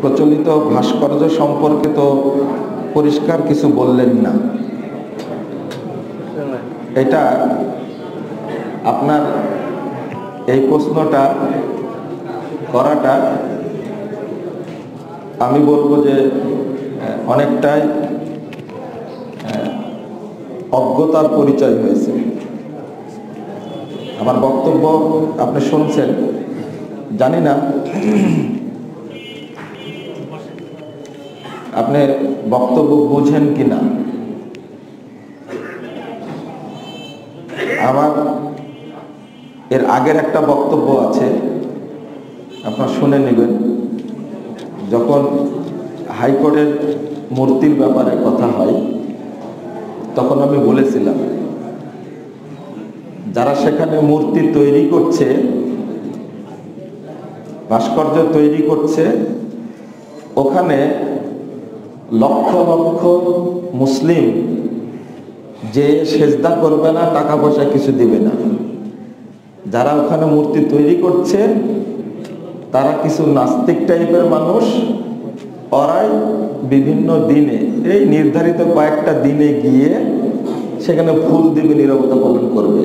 প্রচলিত ভাস্কর্য সম্পর্কে তো পরিষ্কার কিছু বললেন না। এটা আপনার এই প্রশ্নটা করাটা আমি বলবো যে অনেকটাই অজ্ঞতার পরিচয় হয়েছে। আমার বক্তব্য আপনি শুনছেন, জানি না আপনি বক্তব্য বুঝেন কিনা। আমার এর আগের একটা বক্তব্য আছে, আপনারা শুনে নেবেন। যখন হাইকোর্টের মূর্তির ব্যাপারে কথা হয়, তখন আমি বলেছিলাম যারা সেখানে মূর্তি তৈরি করছে, ভাস্কর্য তৈরি করছে, ওখানে লক্ষ লক্ষ মুসলিম যে সেজদা করবে না, টাকা পয়সা কিছু দিবে না। যারা ওখানে মূর্তি তৈরি করছে তারা কিছু নাস্তিক টাইপের মানুষ, ওরাই বিভিন্ন দিনে, এই নির্ধারিত কয়েকটা দিনে গিয়ে সেখানে ফুল দিবে, নীরবতা পালন করবে।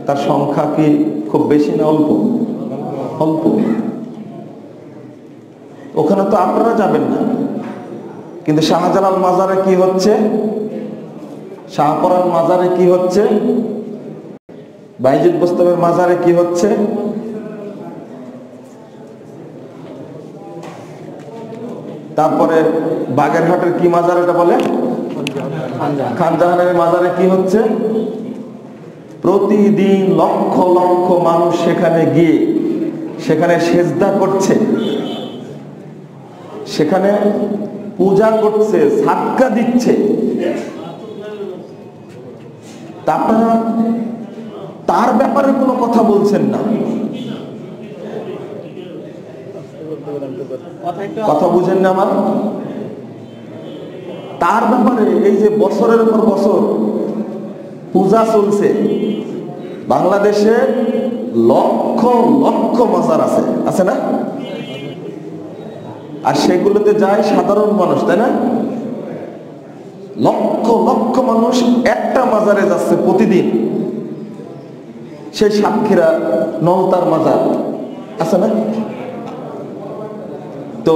তার সংখ্যা কি খুব বেশি না অল্প? অল্প। ওখানে তো আপনারা যাবেন না, কিন্তু শাহজালাল মাজারে কি হচ্ছে, শাহপরান মাজারে কি হচ্ছে, বাইজিদ বোস্তামের মাজারে কি হচ্ছে, তারপরে বাগেরহাটের কি মাজার এটা বলে, খানজাহানের মাজারে কি হচ্ছে। প্রতিদিন লক্ষ লক্ষ মানুষ সেখানে গিয়ে সেখানে সেজদা করছে, সেখানে পূজা করছে, সাদকা দিচ্ছে। তা আপনারা তার ব্যাপারে কোনো কথা বলছেন না। কথা বুঝেন না আমার? তার ব্যাপারে এই যে বছরের পর বছর পূজা চলছে, বাংলাদেশে লক্ষ লক্ষ মাজার আছে, আছে না? আর সেগুলোতে যায় সাধারণ মানুষ, তাই না? লক্ষ লক্ষ মানুষ একটা মাজারে যাচ্ছে প্রতিদিন। সেই সাতক্ষীরা নলতার মাজার আছে না? তো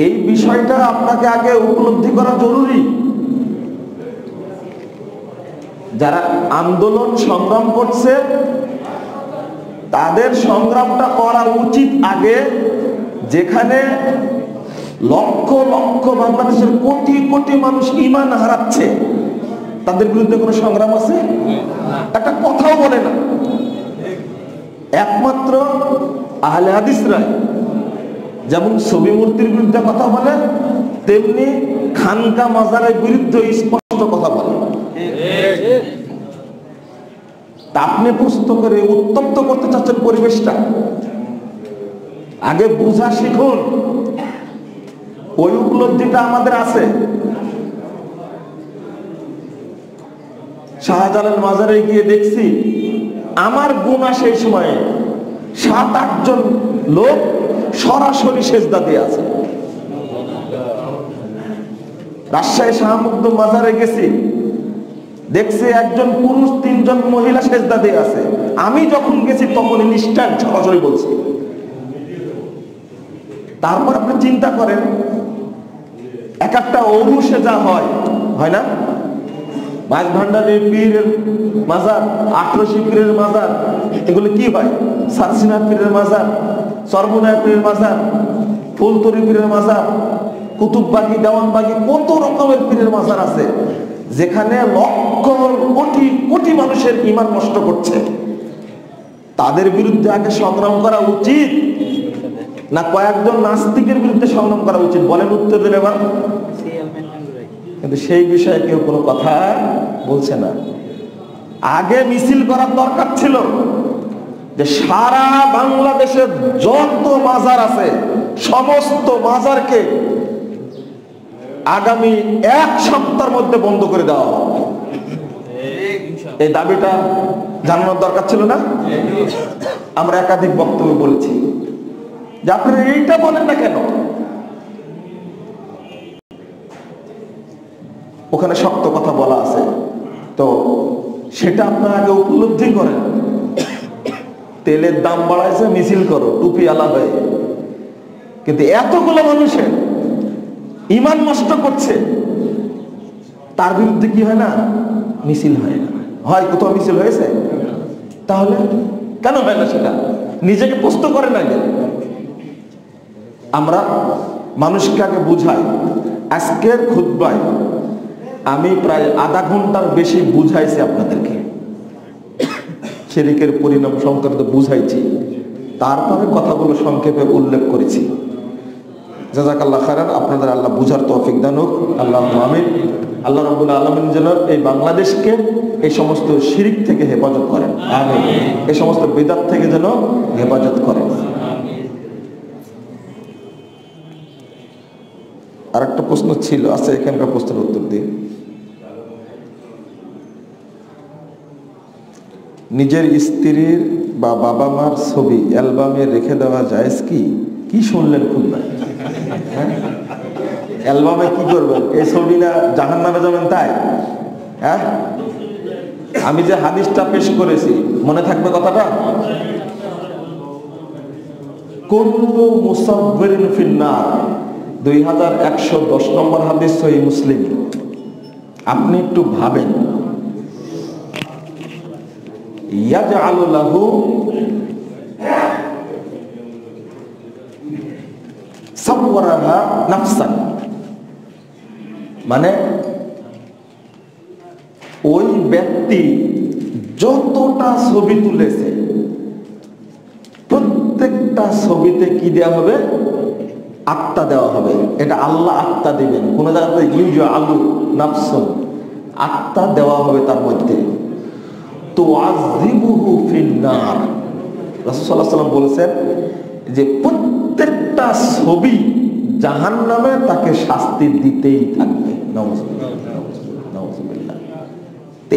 এই বিষয়টা আপনাকে আগে উপলব্ধি করা জরুরি। যারা আন্দোলন সংগ্রাম করছে তাদের সংগ্রামটা করা উচিত আগে, যেখানে লক্ষ লক্ষ বাংলাদেশের কোটি কোটি মানুষ ঈমান হারাচ্ছে, তাদের বিরুদ্ধে কোনো সংগ্রাম আছে? একটা কথাও বলে না। একমাত্র আহলে হাদিসরা যেমন ছবি মূর্তির বিরুদ্ধে কথা বলে, তেমনি খানকা মাজারের বিরুদ্ধে স্পষ্ট কথা বলে। আপনি প্রশ্ন করে উত্তপ্ত করতে চাচ্ছেন পরিবেশটা, আগে বুঝা শিখুন। ওই উপলব্ধিটা আমাদের আছে। শাহজালাল মাজারে গিয়ে দেখছি, আমার গুণা সেই সময়ে 7-8 জন লোক সরাসরি সেজদা দিয়ে আছে। রাজশাহী শাহ মখদুম মাজারে গেছি, দেখছি একজন পুরুষ 3 জন মহিলা সেজদা দিয়ে আছে। আমি যখন গেছি তখন ইনস্ট্যান্ট সরাসরি বলছি। তারপর আপনি চিন্তা করেন, এক একটা ঔরুসে যা হয়, হয় না? বাঁশভান্ডারের পীরের মাজার, 18 পীরের মাজার, এগুলো কি হয়? সারসিনা পীরের মাজার, সর্বনায় পীরের মাজার, ফুলতরি পীরের মাজার, কুতুববাগি, দেওয়ানবাগি, কত রকমের পীরের মাজার আছে, যেখানে লক্ষ কোটি কোটি মানুষের ঈমান নষ্ট করছে। তাদের বিরুদ্ধে আগে সংগ্রাম করা উচিত না কয়েকজন নাস্তিকের বিরুদ্ধে সংগ্রাম করা উচিত? বলেন, উত্তর দেন এবার। কিন্তু সেই বিষয়ে কেউ কোনো কথা বলছে না। আগে মিছিল করার দরকার ছিল যে সারা বাংলাদেশের যত মাজার আছে সমস্ত মাজারকে আগামী 1 সপ্তাহের মধ্যে বন্ধ করে দেওয়া হবে। এই দাবিটা জানানোর দরকার ছিল না? আমরা একাধিক বক্তব্য বলেছি যে আপনারা এইটা বলেন না কেন? ওখানে শক্ত কথা বলা আছে, তো সেটা আপনারা আগে উপলব্ধি করেন। তেলের দাম বাড়াইছে, মিছিল করো টুপি আলা হয়ে, কিন্তু এতগুলো মানুষের ঈমান নষ্ট করছে, তার বিরুদ্ধে কি হয় না? মিছিল হয় না। হয় কোথাও মিছিল হয়েছে? তাহলে কেন হয় না সেটা? নিজেকে প্রশ্ন করেন আগে। আমরা মানুষকে আগে বুঝাই। আজকের খুতবায় আমি প্রায় আধা ঘন্টার বেশি বুঝাইছি আপনাদেরকে, শিরকের পরিণাম সংক্রান্ত বুঝাইছি, তারপরে কথাগুলো সংক্ষেপে উল্লেখ করেছি। জাযাকাল্লাহ খাইরান। আপনাদের আল্লাহ বুঝার তৌফিক দান হোক, আল্লাহুম্মা আমিন। আল্লাহ রাব্বুল আলামিন যেন এই বাংলাদেশকে এই সমস্ত শিরক থেকে হেফাজত করেন, আমিন। এই সমস্ত বিদআত থেকে যেন হেফাজত করেন। আরেকটা প্রশ্ন ছিল, আচ্ছা এখানকার প্রশ্নের উত্তর দিই। নিজের স্ত্রীর বা বাবা মার ছবি অ্যালবামে রেখে দেওয়া জায়েজ কি? কি শুনলেন খুব না? অ্যালবামে কি করবেন? এই ছবি না জাহান্নামে যাবেন তাই? হ্যাঁ, আমি যে হাদিসটা পেশ করেছি মনে থাকবে কথাটা? কুল্লু মুসাব্বিরিন ফিন্নার, 2110 নম্বর হাদিস, সহিহ মুসলিম। আপনি একটু ভাবেন, ইয়াজআলু লাহু সাওয়ারাহা নাফসান, মানে ওই ব্যক্তি যতটা ছবি তুলেছে প্রত্যেকটা ছবিতে কি দেওয়া হবে? আত্মা দেওয়া হবে। এটা আল্লাহ আত্মা দিবেন। কোন জায়গাতে ইউজআলু নাফসুন, আত্মা দেওয়া হবে তার মধ্যে। তো আযিবুহু ফিন্নার, রাসূল সাল্লাল্লাহু আলাইহি ওয়াসাল্লাম বলেছেন যে প্রত্যেকটা ছবি জাহান্নামে তাকে শাস্তি দিতেই থাকবে। নাউযুবিল্লাহ, নাউযুবিল্লাহ।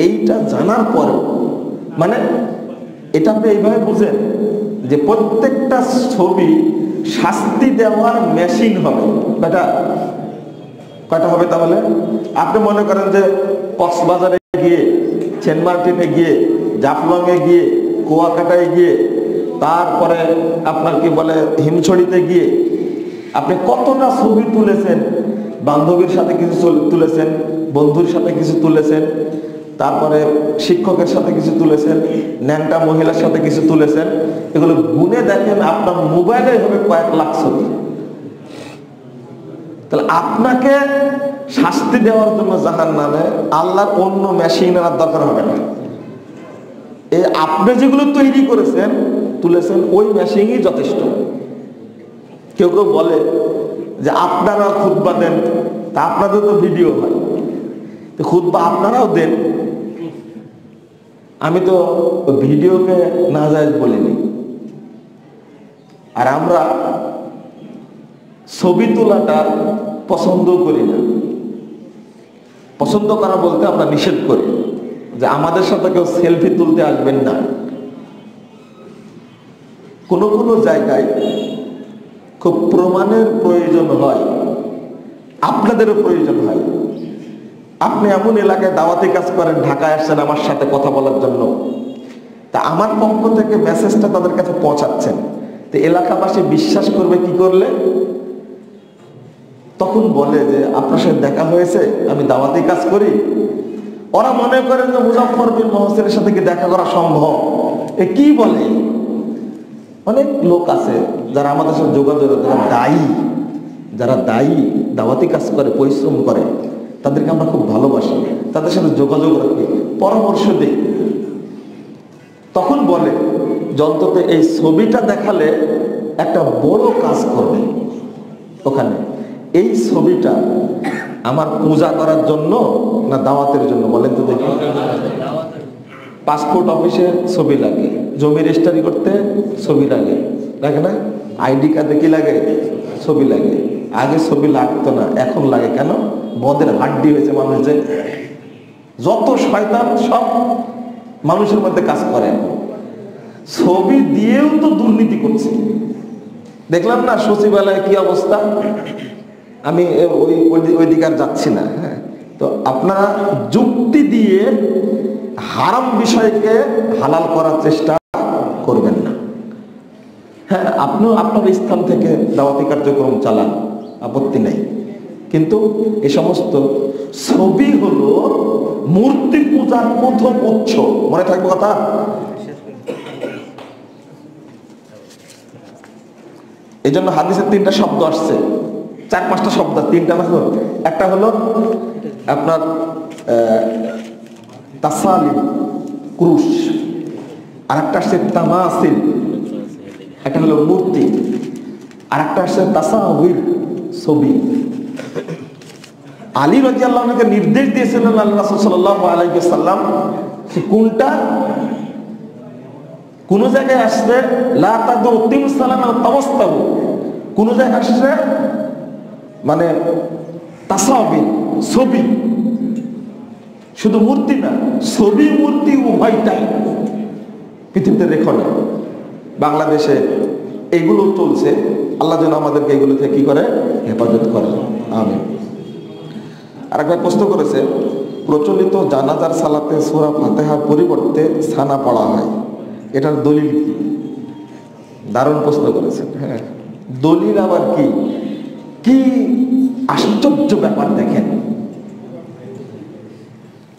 এইটা জানার পরে মানে এটা আপনি এইভাবে বুঝেন যে প্রত্যেকটা ছবি শাস্তি দেওয়ার মেশিন হবে। কয়টা হবে তাহলে? আপনি মনে করেন যে কক্সবাজারে গিয়ে, সেন্ট মার্টিনে গিয়ে, জাফলংয়ে গিয়ে, কুয়াকাটায় গিয়ে, তারপরে আপনার কি বলে হিমছড়িতে গিয়ে আপনি কতটা ছবি তুলেছেন। বান্ধবীর সাথে কিছু তুলেছেন, বন্ধুর সাথে কিছু তুলেছেন, তারপরে শিক্ষকের সাথে কিছু তুলেছেন, ন্যাংটা মহিলার সাথে কিছু তুলেছেন। এগুলো গুনে দেখেন আপনার মোবাইলে হবে কয়েক লাখ ছবি। তাহলে আপনাকে শাস্তি দেওয়ার জন্য জাহান্নামে আল্লাহর অন্য মেশিন আনার দরকার হবে না। এই আপনি যেগুলো তৈরি করেছেন, তুলেছেন, ওই মেশিনই যথেষ্ট। কেউ কেউ বলে যে আপনারা খুতবা দেন, তা আপনাদের তো ভিডিও হয়, খুতবা আপনারাও দেন। আমি তো ভিডিওকে নাজায়েজ বলিনি। আর আমরা ছবি তোলাটা পছন্দ করি না। পছন্দ করা বলতে আমরা নিষেধ করি যে আমাদের সাথে কেউ সেলফি তুলতে আসবেন না। কোনো কোনো জায়গায় খুব প্রমাণের প্রয়োজন হয়, আপনাদেরও প্রয়োজন হয়। আপনি এমন এলাকায় দাওয়াতি কাজ করেন, ঢাকায় আসছেন আমার সাথে কথা বলার জন্য, তা আমার পক্ষ থেকে মেসেজটা তাদের কাছে পৌঁছাচ্ছেন, তো এলাকাবাসী বিশ্বাস করবে কি করলে? তখন বলে যে আপনার সাথে দেখা হয়েছে, আমি দাওয়াতি কাজ করি। ওরা মনে করেন যে মুজাফফর বিন মহসিনের সাথে কি দেখা করা সম্ভব? এ কি বলে? অনেক লোক আছে যারা আমাদের সাথে যোগাযোগ, যারা দায়ী, দাওয়াতি কাজ করে, পরিশ্রম করে, তাদেরকে আমরা খুব ভালোবাসি, তাদের সাথে যোগাযোগ রাখি, পরামর্শ দিই। তখন বলে অন্তত এই ছবিটা দেখালে একটা বড় কাজ করবে ওখানে। এই ছবিটা আমার পূজা করার জন্য না দাওয়াতের জন্য বলেন তো দেখি? পাসপোর্ট অফিসে ছবি লাগে, জমি রেজিস্ট্রি করতে ছবি লাগে, লাগে না? আইডি কার্ডে কি লাগে? ছবি লাগে। আগে ছবি লাগতো না, এখন লাগে। কেন? বদের হাড্ডি হয়েছে মানুষ, যে যত শয়তান সব মানুষের মধ্যে কাজ করে। ছবি দিয়েও তো দুর্নীতি করছে। দেখলাম না সচিবালয়ে কি অবস্থা। আমি ওই দিকে আর যাচ্ছি না। হ্যাঁ, তো আপনারা যুক্তি দিয়ে হারাম বিষয়কে হালাল করার চেষ্টা করবেন না। হ্যাঁ, আপনিও আপনার স্থান থেকে দাওয়াতি কার্যক্রম চালান, আপত্তি নেই, কিন্তু এই সমস্ত ছবি হলো মূর্তি পূজার প্রথম উৎস। মনে থাকবে কথা। এই জন্য হাদিসের 3টা শব্দ আসছে, 4-5টা শব্দ, 3টা না, একটা হলো আপনার তাসালিম ক্রুশ, আর একটা আসছে তামাসিল, একটা হলো মূর্তি, আর একটা আসছে তাসাউর ছবি। আলী রাদিয়াল্লাহু আনহুকে নির্দেশ দিয়েছিলেন আল্লাহ রাসূল সাল্লাল্লাহু আলাইহি ওয়াসাল্লাম কোনটা কোন জায়গায় আসছে লা তাদু তিমসালান আও তাওয়াস্তাহু, কোন জায়গায় আসছে মানে তাসাবির ছবি, শুধু মূর্তি না, ছবি মূর্তি উভয়টাই পৃথিবীতে রেখো না। বাংলাদেশে এগুলো চলছে, আল্লাহ যেন আমাদেরকে এগুলো থেকে কি করে হেফাজত করে, আমিন। আরেকবার প্রশ্ন করেছে, প্রচলিত জানাজার সালাতে সূরা ফাতিহার পরিবর্তে ছানা পড়া হয়, এটার দলিল কি? দারুণ প্রশ্ন করেছেন। হ্যাঁ, দলিল আবার কি? কি আশ্চর্য ব্যাপার দেখেন।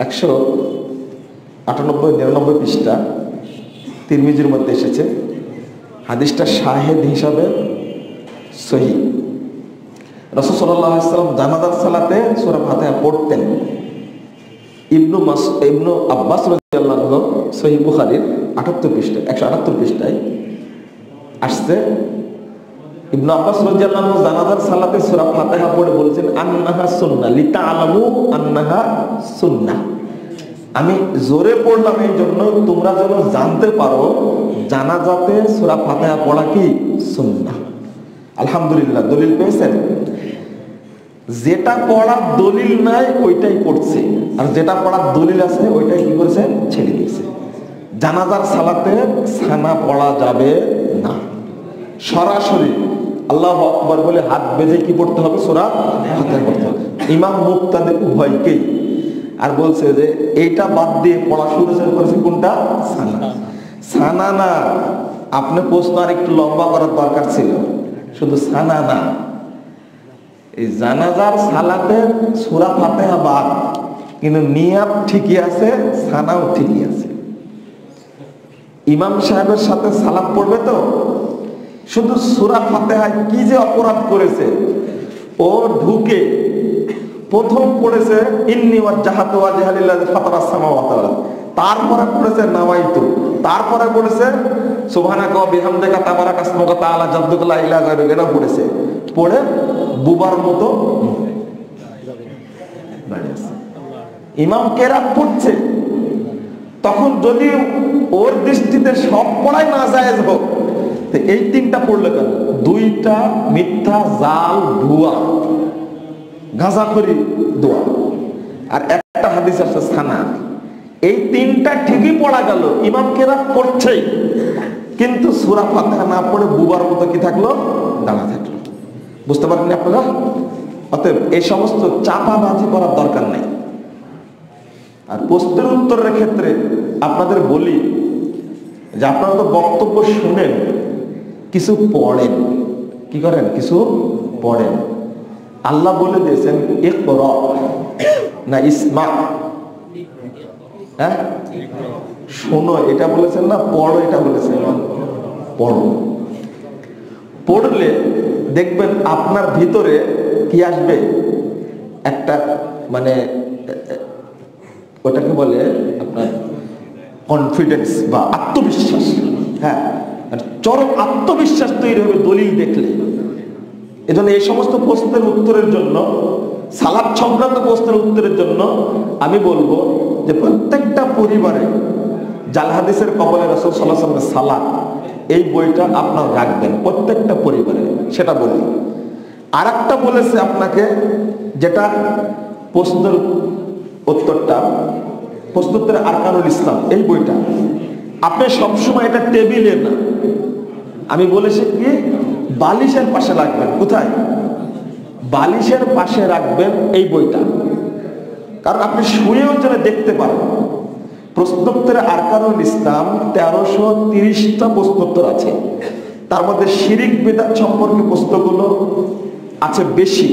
198-99 পৃষ্ঠা তিরমিজির মধ্যে এসেছে, হাদিসটা শাহেদ হিসাবে সহিহ। রাসূল সাল্লাল্লাহু আলাইহি ওয়াসাল্লাম জানাজার সালাতে সূরা ফাতিহা পড়তেন। ইবনু আব্বাস রাদিয়াল্লাহু আনহু সহিহ বুখারীর 178 পৃষ্ঠায় আসছে, ইবনু আব্বাস রাদিয়াল্লাহু আনহু জানাজার সালাতে সূরা ফাতিহা পড়ে বলেছেন, আন্নাহা সুন্নাহ লিতাআলামু আন্নাহা সুন্নাহ। আমি জোরে পড়লাম এই জন্য তোমরা যেন জানতে পারো জানাজাতে সূরা ফাতিহা পড়া কি সুন্নাহ। আলহামদুলিল্লাহ, দলিল পেয়েছেন। যেটা পড়ার দলিল নাই ওইটাই পড়ছে, আর যেটা পড়ার দলিল আছে ওইটাই কি করেছে, ছেড়ে দিয়েছে। জানাজার সালাতে ছানা পড়া যাবে না, সরাসরি আল্লাহু আকবার বলে হাত বেঁধে কি পড়তে হবে, সূরা ফাতিহা পড়তে হবে, ইমাম মুক্তাদি উভয়কেই। আর বলছে যে এইটা বাদ দিয়ে পড়া শুরু করেছে কোনটা, ছানা। ছানা না, আপনি প্রশ্ন আর একটু লম্বা করার দরকার ছিল, শুধু ছানা না, এই জানাজার সালাতে সূরা ফাতিহা বাদ, কিন্তু নিয়াত ঠিকই আছে, ছানাও ঠিকই আছে। ইমাম সাহেবের সাথে সালাত পড়বে তো, শুধু সূরা ফাতিহায় কি যে অপরাধ করেছে, ও ঢুকে প্রথম পড়েছে ইন্নী ওয়াজ্জাহাতু ওয়াজহিয়া লিল্লাযী ফাতারাস সামাওয়াতি ওয়াল আরদ, তারপরে পড়েছে নাওয়াইতু, তারপরে পড়েছে সুবহানাকা ওয়া বিহামদিকা তাবারাকা ইসমুকা তাআলা জাদ্দুকা লা ইলাহা গায়রুকা, এটা পড়েছে। পড়ে বুবার মতো ইমাম কেরাত পড়ছে, তখন যদি ওর দৃষ্টিতে সব পড়াই না জায়েজ হোক, তো এই 3টা পড়লে কেন? 2টা মিথ্যা, জাল, ভুয়া, গাঁজাখড়ি দোয়া, আর একটা হাদিস আছে ছানা। এই 3টা ঠিকই পড়া গেল, ইমাম কেরাত পড়ছেই, কিন্তু সূরা ফাতিহা না পড়ে বুবার মতো কি থাকলো, দাঁড়া থাকলো। বুঝতে পারেননি আপনারা? অতএব এই সমস্ত চাপাবাজি করার দরকার নাই। আর প্রশ্নের উত্তরের ক্ষেত্রে আপনাদের বলি যে আপনারা তো বক্তব্য শুনেন, কিছু পড়েন, কি করেন, কিছু পড়েন। আল্লাহ বলে দিয়েছেন ইকরা না ইসমা, হ্যাঁ শোনো এটা বলেছেন না, পড়ো এটা বলেছেন, পড়ো। পড়লে দেখবেন আপনার ভিতরে কি আসবে, একটা মানে ওটাকে বলে আপনার কনফিডেন্স বা আত্মবিশ্বাস। হ্যাঁ, চরম আত্মবিশ্বাস তৈরি হবে দলিল দেখলে। এজন্য এই সমস্ত প্রশ্নের উত্তরের জন্য, সালাত সংক্রান্ত প্রশ্নের উত্তরের জন্য আমি বলবো যে প্রত্যেকটা পরিবারে জাল হাদিসের কবলে রাসূল সাল্লাল্লাহু আলাইহি ওয়াসাল্লামের সালাত, এই বইটা আপনার রাখবেন প্রত্যেকটা পরিবারে, সেটা বলি। আর একটা বলেছে আপনাকে, যেটা প্রশ্নের উত্তরটা, প্রশ্নোত্তরে আরকানুল ইসলাম, এই বইটা আপনি সবসময় এটা টেবিলে না, আমি বলেছি কি বালিশের পাশে রাখবেন। কোথায়? বালিশের পাশে রাখবেন এই বইটা, কারণ আপনি শুয়েও যেন দেখতে পারেন। প্রশ্নোত্তরে আরকানুল ইসলাম 1330টা প্রশ্নোত্তর আছে। তার মধ্যে শিরিক বিদআত সম্পর্কে প্রশ্নগুলো আছে বেশি,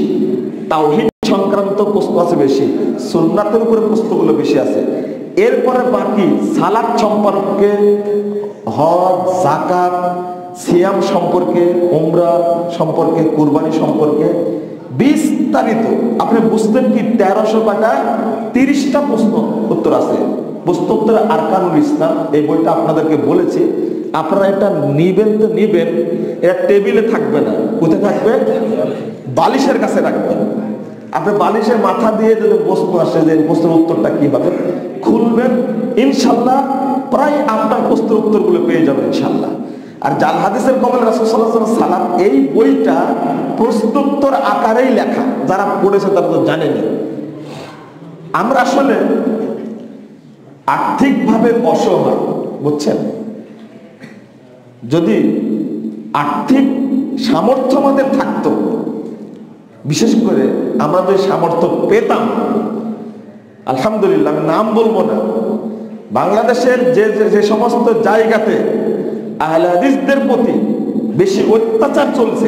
তাওহীদ সংক্রান্ত প্রশ্ন আছে বেশি, সুন্নাতের উপরে প্রশ্নগুলো বেশি আছে। এরপরে বাকি সালাত সম্পর্কে, হজ, যাকাত, সিয়াম সম্পর্কে, উমরা সম্পর্কে, কুরবানি সম্পর্কে বিস্তারিত আপনি বুঝতেন কি 1330টা প্রশ্ন উত্তর আছে। প্রশ্নোত্তরে আরকানুল ইসলাম এই বইটা আপনাদেরকে বলেছি, আপনারা এটা নিবেন তো নিবেন, এটা টেবিলে থাকবে না। কোথায় থাকবে? বালিশের কাছে রাখবেন। আপনি বালিশের মাথা দিয়ে যদি প্রশ্ন আসে যে প্রশ্নের উত্তরটা কি হবে, খুলবেন, ইনশাল্লাহ প্রায় আপনার প্রশ্নের উত্তরগুলো পেয়ে যাবেন ইনশাল্লাহ। আর জাল হাদিসের কমল রাসূল সাল্লাল্লাহু আলাইহি ওয়াসাল্লাম এই বইটা প্রশ্নোত্তর আকারেই লেখা, যারা পড়েছে তারা তো জানেনি। আমরা আসলে আর্থিকভাবে অসহায়, বুঝছেন? যদি আর্থিক সামর্থ্য আমাদের থাকতো, বিশেষ করে আমরা যদি সামর্থ্য পেতাম, আলহামদুলিল্লাহ, আমি নাম বলবো না, বাংলাদেশের যে সমস্ত জায়গাতে আহলে হাদিসদের প্রতি বেশি অত্যাচার চলছে,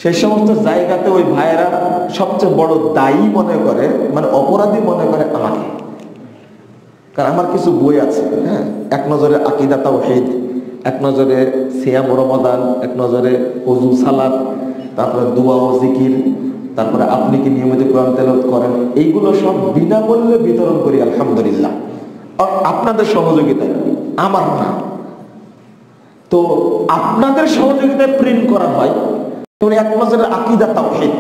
সেই সমস্ত জায়গাতে ওই ভাইয়েরা সবচেয়ে বড় দায়ী মনে করে, মানে অপরাধী মনে করে আমাকে। কারণ আমার কিছু বই আছে, হ্যাঁ, এক নজরে আকিদা তাওহীদ, এক নজরে সিয়াম রমাদান, এক নজরে ওযু সালাত, তারপরে দোয়া ও জিকির, তারপরে আপনি কি নিয়মিত কোরআন তেলাওয়াত করেন, এইগুলো সব বিনামূল্যে বিতরণ করি আলহামদুলিল্লাহ, আপনাদের সহযোগিতায়, আমার না। তো আপনাদের সহযোগিতায় প্রিন্ট করা হয় এক নজরে আকিদা তাওহীদ,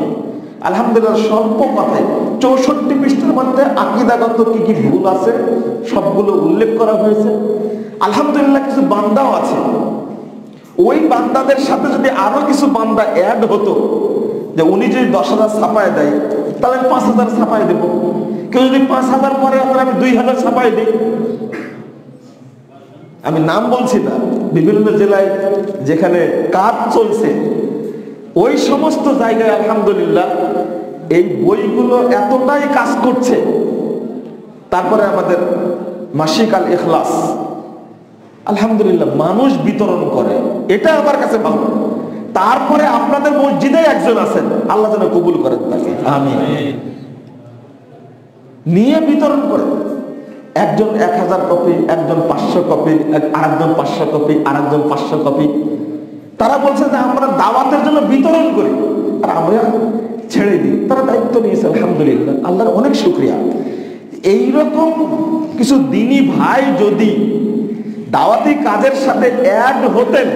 আলহামদুলিল্লাহ স্বল্প কথায় 64 পৃষ্ঠার মধ্যে আকিদাগত কি কি ভুল আছে সবগুলো উল্লেখ করা হয়েছে। আলহামদুলিল্লাহ কিছু বান্দাও আছে, ওই বান্দাদের সাথে যদি আরো কিছু বান্দা অ্যাড হতো, যে উনি যদি 10,000 ছাপায় দেয় তাহলে আমি 5,000 ছাপায় দেব, কেউ যদি 5,000 পরে আমি 2,000 ছাপায় দিই। আমি নাম বলছি না, বিভিন্ন জেলায় যেখানে কাজ চলছে ওই সমস্ত জায়গায় আলহামদুলিল্লাহ এই বইগুলো এতটাই কাজ করছে। তারপরে আমাদের মাসিক আল ইখলাস আলহামদুলিল্লাহ মানুষ বিতরণ করে, এটা আমার কাছে ভালো। তারপরে আপনাদের মসজিদে একজন আছেন, আল্লাহ যেন কবুল করেন তাকে, আমিন, নিয়ে বিতরণ করে। একজন 1000 কপি, একজন 500 কপি, আরেকজন 500 কপি, আরেকজন 500 কপি। তারা বলছে যে আমরা দাওয়াতের জন্য বিতরণ করি আর আমরা ছেড়ে দিই। তারা দায়িত্ব নিয়েছে আলহামদুলিল্লাহ, আল্লাহর অনেক শুকরিয়া। এইরকম কিছু দিনী ভাই যদি দাওয়াতি কাজের সাথে অ্যাড হতেন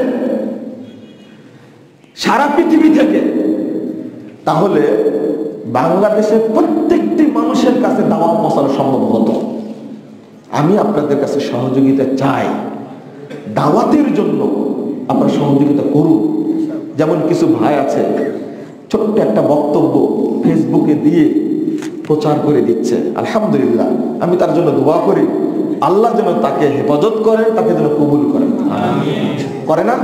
সারা পৃথিবী থেকে, তাহলে বাংলাদেশের প্রত্যেকটি মানুষের কাছে দাওয়াত পৌঁছানো সম্ভব হতো। আমি আপনাদের কাছে সহযোগিতা চাই, দাওয়াতের জন্য আপনারা সহযোগিতা করুন। যেমন কিছু ভাই আছে ছোট্ট একটা বক্তব্য ফেসবুকে দিয়ে প্রচার করে দিচ্ছে, আলহামদুলিল্লাহ, আমি তার জন্য দোয়া করি, আল্লাহ যেন তাকে হেফাজত করে, তাকে যেন কবুল করে। করে না?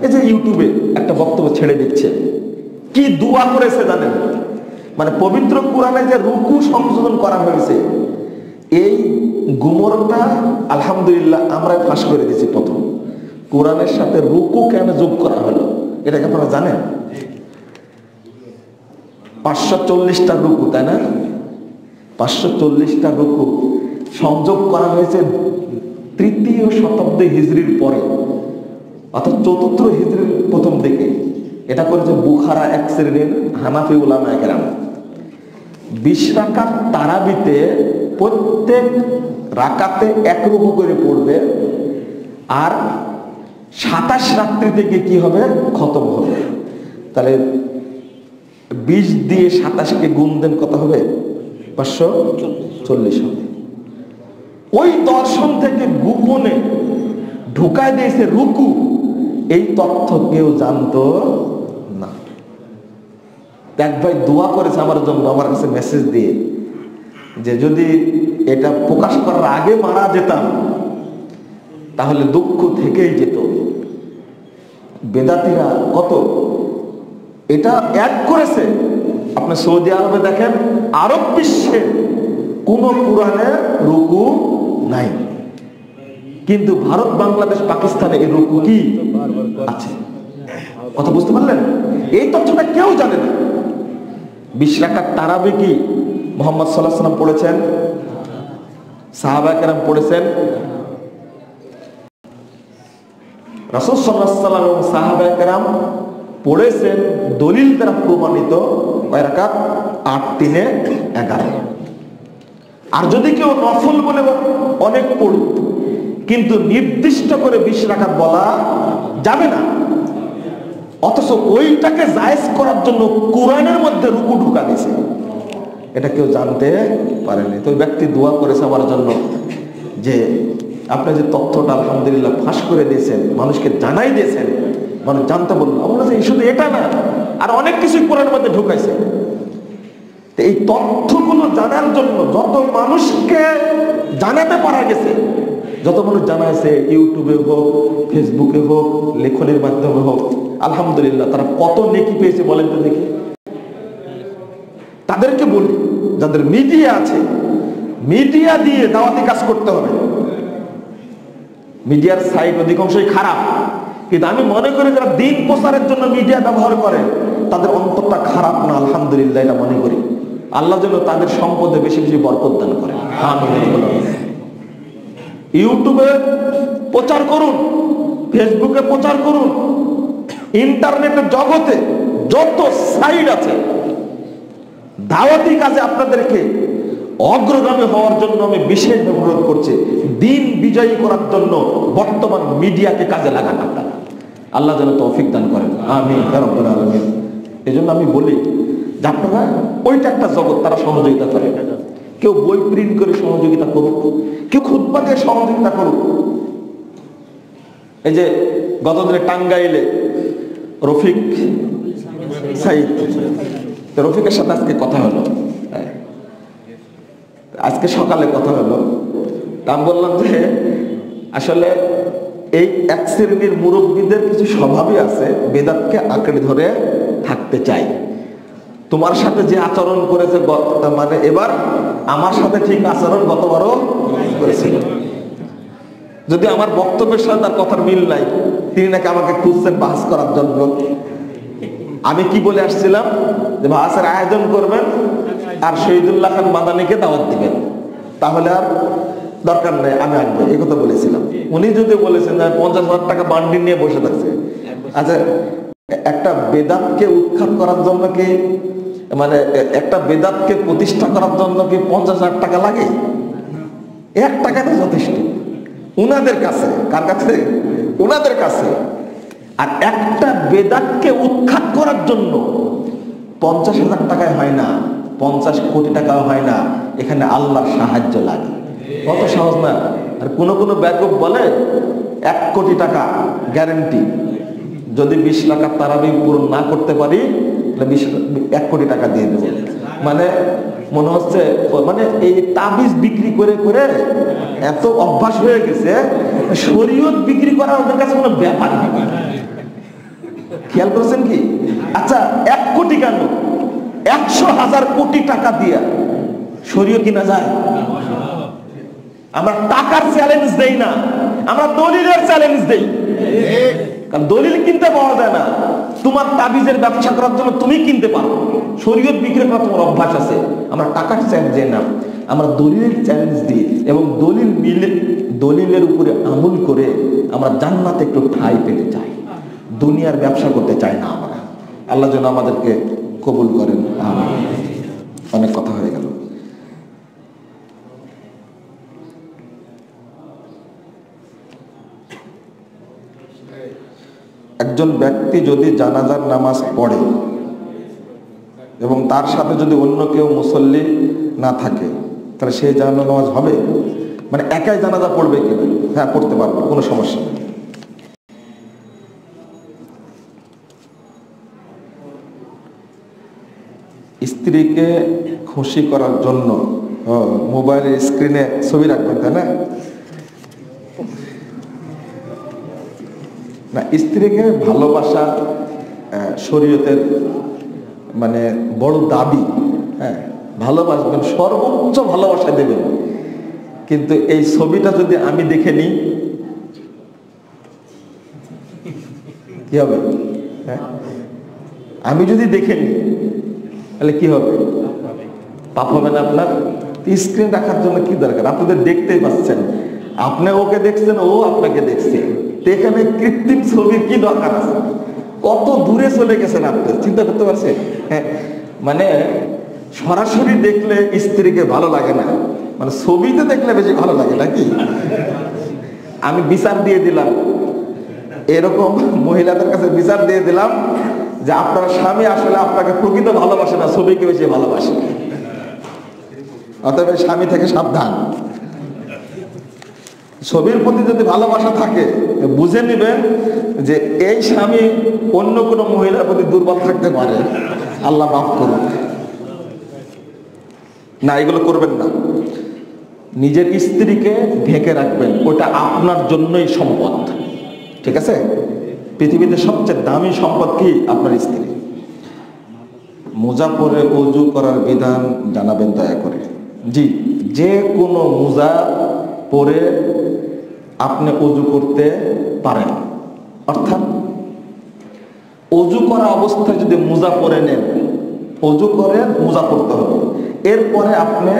এই যে ইউটিউবে একটা বক্তব্য ছেড়ে দিচ্ছে, কি দোয়া করেছে জানেন? মানে পবিত্র কোরআনে যে রুকু সংশোধন করা হয়েছে, এই গুমরটা আলহামদুলিল্লাহ আমরা ফাঁস করে দিয়েছি। প্রথম কোরআনের সাথে রুকু কেন যোগ করা হলো এটা কি আপনারা জানেন? 540টা রুকু, তাই না? 540টা রুকু সংযোগ করা হয়েছে 3য় শতাব্দী হিজরির পরে, অর্থাৎ 4র্থ হিজরির প্রথম দিকে। এটা করেছে বুখারা এক শ্রেণীর হানাফি উলামায়ে কেরাম। 20 রাকাত তারাবিতে প্রত্যেক রাকাতে 1 রুকু করে পড়বে, আর 27 রাত্রি থেকে কি হবে? খতম হবে। তাহলে 20 দিয়ে 27কে গুণ দেন, কত হবে? 540 হবে। ওই দর্শন থেকে গোপনে ঢুকায় দিয়েছে রুকু, এই তথ্য কেউ জানতো না। এক ভাই দোয়া করেছে আমার জন্য, আমার কাছে মেসেজ দিয়ে, যে যদি এটা প্রকাশ করার আগে মারা যেতাম তাহলে দুঃখ থেকেই যেত। বেদাতিরা কত এটা অ্যাড করেছে। আপনি সৌদি আরবে দেখেন, আরব বিশ্বে কোন কোরআনে রুকু নাই, কিন্তু ভারত, বাংলাদেশ, পাকিস্তানে এই রুকু কি আছে। কথা বুঝতে পারলেন? এই তথ্যটা কেউ জানে না। 20 রাকাত তারাবি কি মুহাম্মদ সাল্লাল্লাহু আলাইহি ওয়াসাল্লাম পড়েছেন, সাহাবায়ে কেরাম পড়েছেন। রাসূল সাল্লাল্লাহু আলাইহি ওয়াসাল্লাম এবং সাহাবায়ে কেরাম পড়েছেন, দলিল দ্বারা প্রমাণিত। কয় রাকাত? 8 3 11। আর যদি কেউ নফল বলে অনেক পড়ুক, কিন্তু নির্দিষ্ট করে 20 রাকাত বলা যাবে না। অথচ ওইটাকে জায়েজ করার জন্য কোরআনের মধ্যে রুকু ঢুকা দিয়েছে, এটা কেউ জানতে পারেনি। তো ওই ব্যক্তি দোয়া করেছে আমার জন্য যে আপনি যে তথ্যটা আলহামদুলিল্লাহ ফাঁস করে দিয়েছেন, মানুষকে জানাই দিয়েছেন, মানুষ জানতে বললো। আমরা যে শুধু এটা না, আর অনেক কিছুই কোরআনের মধ্যে ঢুকাইছে। এই তথ্যগুলো জানার জন্য যত মানুষকে জানাতে পারা গেছে, যত মানুষ জানাইছে, ইউটিউবে হোক, ফেসবুকে হোক, লেখনের মাধ্যমে হোক, আলহামদুলিল্লাহ তারা কত নেকি পেয়েছে বলেন তো দেখি। তাদেরকে বলি, যাদের মিডিয়া আছে, মিডিয়া দিয়ে দাওয়াতি কাজ করতে হবে। মিডিয়ার সাইট অধিকাংশই খারাপ, কিন্তু আমি মনে করি যারা দিন প্রচারের জন্য মিডিয়া ব্যবহার করে তাদের অন্তরটা খারাপ না, আলহামদুলিল্লাহ এটা মনে করি। আল্লাহ যেন তাদের সম্পদে বেশি বেশি বরকত দান করে। ইউটিউবে প্রচার করুন, ফেসবুকে প্রচার করুন, ইন্টারনেটের জগতে যত সাইট আছে, দাওয়াতি কাজে আপনাদেরকে অগ্রগামী হওয়ার জন্য আমি বিশেষ অনুরোধ করছি। দিন বিজয়ী করার জন্য বর্তমান মিডিয়াকে কাজে লাগান আপনারা। আল্লাহ যেন তৌফিক দান করেন, আমিন ইয়া রাব্বাল আলামিন। এজন্য আমি বলি যে আপনারা ওইটা একটা জগৎ, তারা সহযোগিতা করে। কেউ বই প্রিন্ট করে সহযোগিতা করুক, কেউ খুতবা দিয়ে সহযোগিতা করুক। এই যে গতদিনে টাঙ্গাইলে রফিক সাইদ, রফিকের সাথে আজকে কথা হলো, আজকে সকালে কথা হলো। আমি বললাম যে আসলে এই এক শ্রেণীর মুরব্বীদের কিছু স্বভাবই আছে, বেদাতকে আঁকড়ে ধরে থাকতে চাই। তোমার সাথে যে আচরণ করেছে, মানে এবার আমার সাথে ঠিক আচরণ গতবারও করেছিল। যদি আমার বক্তব্যের সাথে তার কথার মিল নাই, তিনি নাকি আমাকে খুঁজছেন বাস করার জন্য। আমি কি বলে আসছিলাম যে বাসের আয়োজন করবেন আর শহীদুল্লাহ খান মাদানিকে দাওয়াত দিবেন, তাহলে আর দরকার নেই আমি আসবো, এই কথা বলেছিলাম। উনি যদি বলেছেন 50,000 টাকা বান্ডিল নিয়ে বসে থাকছে। আচ্ছা, একটা বেদাতকে উৎখাত করার জন্য কি, মানে একটা বেদাতকে প্রতিষ্ঠা করার জন্য কি 50,000 টাকা লাগে? 1 টাকাতে যথেষ্ট উনাদের কাছে। কার কাছে? উনাদের কাছে। আর একটা বেদাতকে উৎখাত করার জন্য 50,000 টাকায় হয় না, 50 কোটি টাকাও হয় না। এখানে আল্লাহর সাহায্য লাগে। কত সহজ না? আর কোন কোন ব্যাকআপ বলে 1 কোটি টাকা গ্যারান্টি, যদি 20 রাকাত তারাবি পূরণ না করতে পারি তাহলে 1 কোটি টাকা দিয়ে দেবো। মানে মনে হচ্ছে মানে এই তাবিজ বিক্রি করে করে এত অভ্যাস হয়ে গেছে, শরীয়ত বিক্রি করা ওদের কাছে কোনো ব্যাপার না। খেয়াল করেছেন কি? আচ্ছা, 1 কোটি কেন, 100,000 কোটি টাকা দিয়া শরীয়ত কিনা যায়? আমরা টাকার চ্যালেঞ্জ দেই না, আমরা দলিলের চ্যালেঞ্জ দেই। কারণ দলিল কিনতে পাওয়া যায় না। তোমার তাবিজের ব্যবসা করার জন্য তুমি কিনতে পারো, শরীয়ত বিক্রি করার তোমার অভ্যাস আছে। আমরা টাকার চ্যালেঞ্জ দেই না, আমরা দলিলের চ্যালেঞ্জ দিই। এবং দলিলের উপরে আমল করে আমরা জান্নাতে একটু ঠাঁই পেতে চাই, দুনিয়ার ব্যবসা করতে চাই না আমরা। আল্লাহ যেন আমাদেরকে কবুল করেন, আমিন। অনেক কথা হয়ে গেল। একজন ব্যক্তি যদি জানাজার নামাজ পড়ে এবং তার সাথে যদি অন্য কেউ মুসল্লি না থাকে, তাহলে সেই জানাজা নামাজ হবে? মানে একাই জানাজা পড়বে কিনা? হ্যাঁ, পড়তে পারবে, কোনো সমস্যা নেই। স্ত্রীকে খুশি করার জন্য মোবাইলের স্ক্রিনে ছবি রাখবেন, তাই না? না, স্ত্রীকে ভালোবাসা শরীয়তের মানে বড় দাবি। হ্যাঁ, ভালোবাসবেন, সর্বোচ্চ ভালোবাসা দেবেন, কিন্তু এই ছবিটা যদি আমি দেখে নিই কি হবে? হ্যাঁ, আমি যদি দেখে নিই তাহলে কি হবে? পাপ হবে না আপনার? স্ক্রিন রাখার জন্য কি দরকার? আপনাদের দেখতেই পাচ্ছেন, আপনি ওকে দেখছেন, ও আপনাকে দেখছে, এখানে কৃত্রিম ছবির কি দরকার আছে? কত দূরে চলে গেছেন আপনি, চিন্তা করতে পারছেন? হ্যাঁ, মানে সরাসরি দেখলে স্ত্রীকে ভালো লাগে না, মানে ছবিতে দেখলে বেশি ভালো লাগে নাকি? আমি বিচার দিয়ে দিলাম, এরকম মহিলাদের কাছে বিচার দিয়ে দিলাম যে আপনার স্বামী আসলে আপনাকে প্রকৃত ভালোবাসে না, ছবিকে বেশি ভালোবাসে। অতএব স্বামী থেকে সাবধান। ছবির প্রতি যদি ভালোবাসা থাকে বুঝে নেবেন যে এই স্বামী অন্য কোনো মহিলার প্রতি দুর্বল থাকতে পারে, আল্লাহ মাফ করুন। না, এগুলো করবেন না। নিজের স্ত্রীকে ঢেকে রাখবেন, ওটা আপনার জন্যই সম্পদ। ঠিক আছে? পৃথিবীতে সবচেয়ে দামি সম্পদ কি? আপনার স্ত্রী। মোজা পরে ওযু করার বিধান জানাবেন দয়া করে। জি, যে কোনো মোজা পরে আপনি ওযু করতে পারেন, অর্থাৎ ওযু করা অবস্থায় যদি মোজা পরে নেন, ওযু করে মোজা পরতে হবে, এরপরে আপনি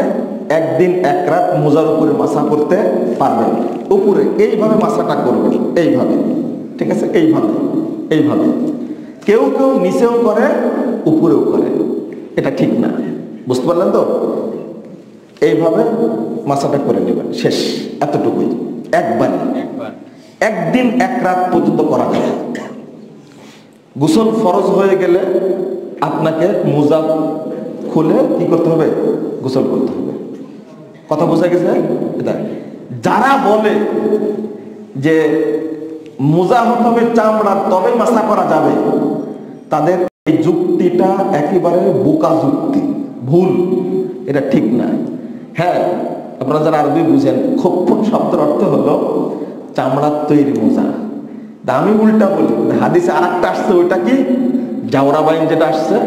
একদিন এক রাত মোজার উপরে মাসা করতে পারবেন। উপরে এইভাবে মাসাটা করবেন, এইভাবে। ঠিক আছে? এইভাবে এইভাবে। কেউ কেউ নিচেও করে, উপরেও করে, এটা ঠিক না। বুঝতে পারলেন তো? এইভাবে মাসাটা করে নেবেন, শেষ। এতটুকুই, একবারই, একদিন এক রাত পর্যন্ত করা যাবে। গোসল ফরজ হয়ে গেলে আপনাকে মোজা খুলে কি করতে হবে? গোসল করতে হবে। কথা বোঝা গেছে? যারা বলে যে মোজা হতে হবে চামড়ার তবে মাসা করা যাবে, তাদের এই যুক্তিটা একেবারে বোকা যুক্তি, ভুল, এটা ঠিক না। হ্যাঁ, আপনারা যারা আরবি বুঝেন, খোপ্পন শব্দের অর্থ হলো চামড়ার তৈরি মোজা। আমি উল্টা বলি, হাদিসে আর একটা আসছে, ওইটা কি? জাওরাবাইন যেটা আসছে,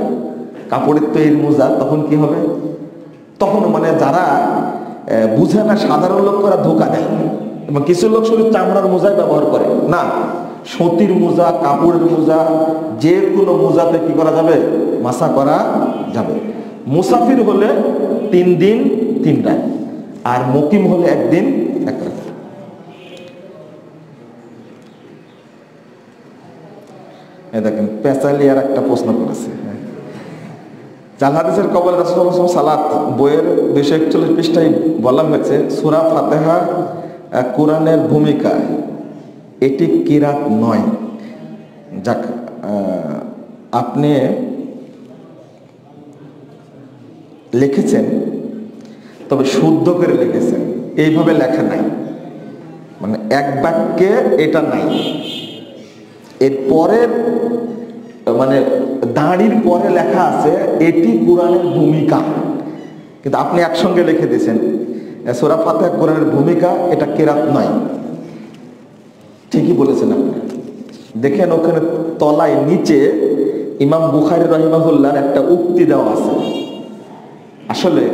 কাপড়ের তৈরি মোজা। তখন কি হবে? তখন মানে যারা বুঝে না, সাধারণ লোকরা ধোকা দেয়, এবং কিছু লোক শুধু চামড়ার মোজাই ব্যবহার করে। না, সুতির মোজা, কাপড়ের মোজা, যে কোনো মোজাতে কি করা যাবে? মাসা করা যাবে। মুসাফির হলে 3 দিন 3 রাত, আর মুকিম হলে 1 দিন 1 রাত। দেখেন, পেঁচালি আর একটা প্রশ্ন করেছে। জাল হাদিসের কবল রাসূলুল্লাহ সালাত বইয়ের 241 পৃষ্ঠায় বলা হয়েছে, সূরা ফাতিহা কোরআনের ভূমিকা, এটি কিরাত নয়। যাক, আপনি লিখেছেন, তবে শুদ্ধ করে লিখেছেন, এইভাবে লেখা নাই, মানে এক বাক্যে এটা নাই। এর পরের মানে দাঁড়ির পরে লেখা আছে এটি কোরআনের ভূমিকা, কিন্তু আপনি একসঙ্গে লিখে দিয়েছেন সূরা ফাতিহা কোরআনের ভূমিকা, এটা কিরাত নয়। ঠিকই বলেছেন আপনি। দেখেন ওখানে তলায় নিচে ইমাম বুখারী রাহিমাহুল্লাহর একটা উক্তি দেওয়া আছে। আসলে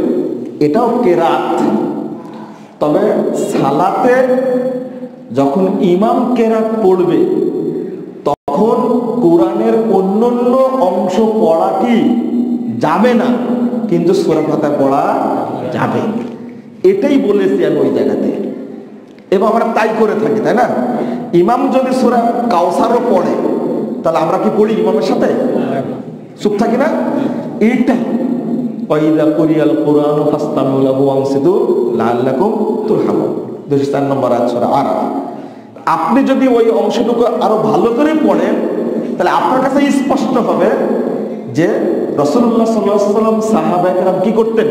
এটাও কিরাত, তবে সালাতে যখন ইমাম কিরাত পড়বে তখন কোরআনের অন্যান্য অংশ পড়া কি যাবে না, কিন্তু সূরা ফাতিহা পড়া যাবে। এটাই বলেছি আমি ওই জায়গাতে, এবং আমরা তাই করে থাকি, তাই না? ইমাম যদি সূরা কাউসারও পড়ে, তাহলে আমরা কি পড়ি ইমামের সাথে? চুপ থাকি না? এইটাই ওয়াইদা কুরিয়াল কুরআন ফাসতামিউ লাহু ওয়ানসিতু লাআল্লাকুম তুরহামুন, 204 নম্বর আয়াত সূরা আরাফ। আপনি যদি ওই অংশটুকু আরো ভালো করে পড়েন, তাহলে আপনার কাছে স্পষ্ট হবে যে রাসূলুল্লাহ সাল্লাল্লাহু আলাইহি ওয়াসাল্লাম সাহাবায়ে কেরাম কি করতেন?